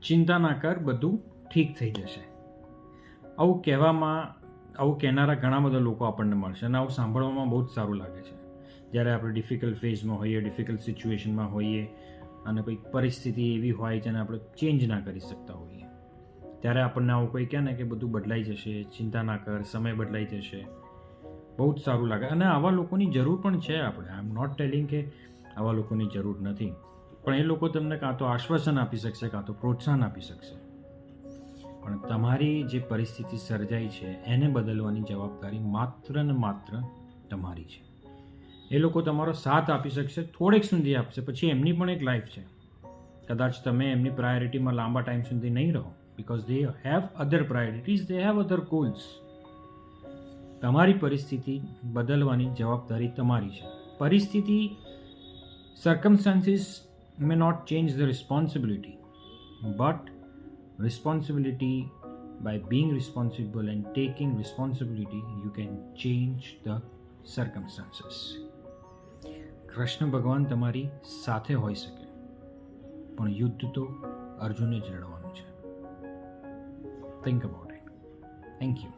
ચિંતા ના કર, બધું ઠીક થઈ જશે. આવું કહેનારા ઘણા બધા લોકો આપણને મળશે અને આવું સાંભળવામાં બહુ જ સારું લાગે છે. જ્યારે આપણે ડિફિકલ્ટ ફેઝમાં હોઈએ, ડિફિકલ્ટ સિચ્યુએશનમાં હોઈએ અને કોઈ પરિસ્થિતિ એવી હોય જેને આપણે ચેન્જ ના કરી શકતા હોઈએ, ત્યારે આપણને આવું કોઈ કહે ને કે બધું બદલાઈ જશે, ચિંતા ના કર, સમય બદલાઈ જશે, બહુ જ સારું લાગે. અને આવા લોકોની જરૂર પણ છે આપણે. આઈ એમ નોટ ટેલિંગ કે આવા લોકોની જરૂર નથી, પણ એ લોકો તમને કાં તો આશ્વાસન આપી શકશે, કાં તો પ્રોત્સાહન આપી શકશે. પણ તમારી જે પરિસ્થિતિ સર્જાઈ છે એને બદલવાની જવાબદારી માત્ર ને માત્ર તમારી છે. એ લોકો તમારો સાથ આપી શકશે, થોડેક સુધી આપશે, પછી એમની પણ એક લાઈફ છે. કદાચ તમે એમની પ્રાયોરિટીમાં લાંબા ટાઈમ સુધી નહીં રહો, because they have other priorities, they have other goals. તમારી પરિસ્થિતિ બદલવાની જવાબદારી તમારી છે. પરિસ્થિતિ, circumstances may not change the responsibility, but responsibility, by being responsible and taking responsibility, you can change the circumstances. Krishna ભગવાન તમારી સાથે હોઈ શકે, પણ યુદ્ધ તો અર્જુને જ લડવાનું છે. Think about it. Thank you.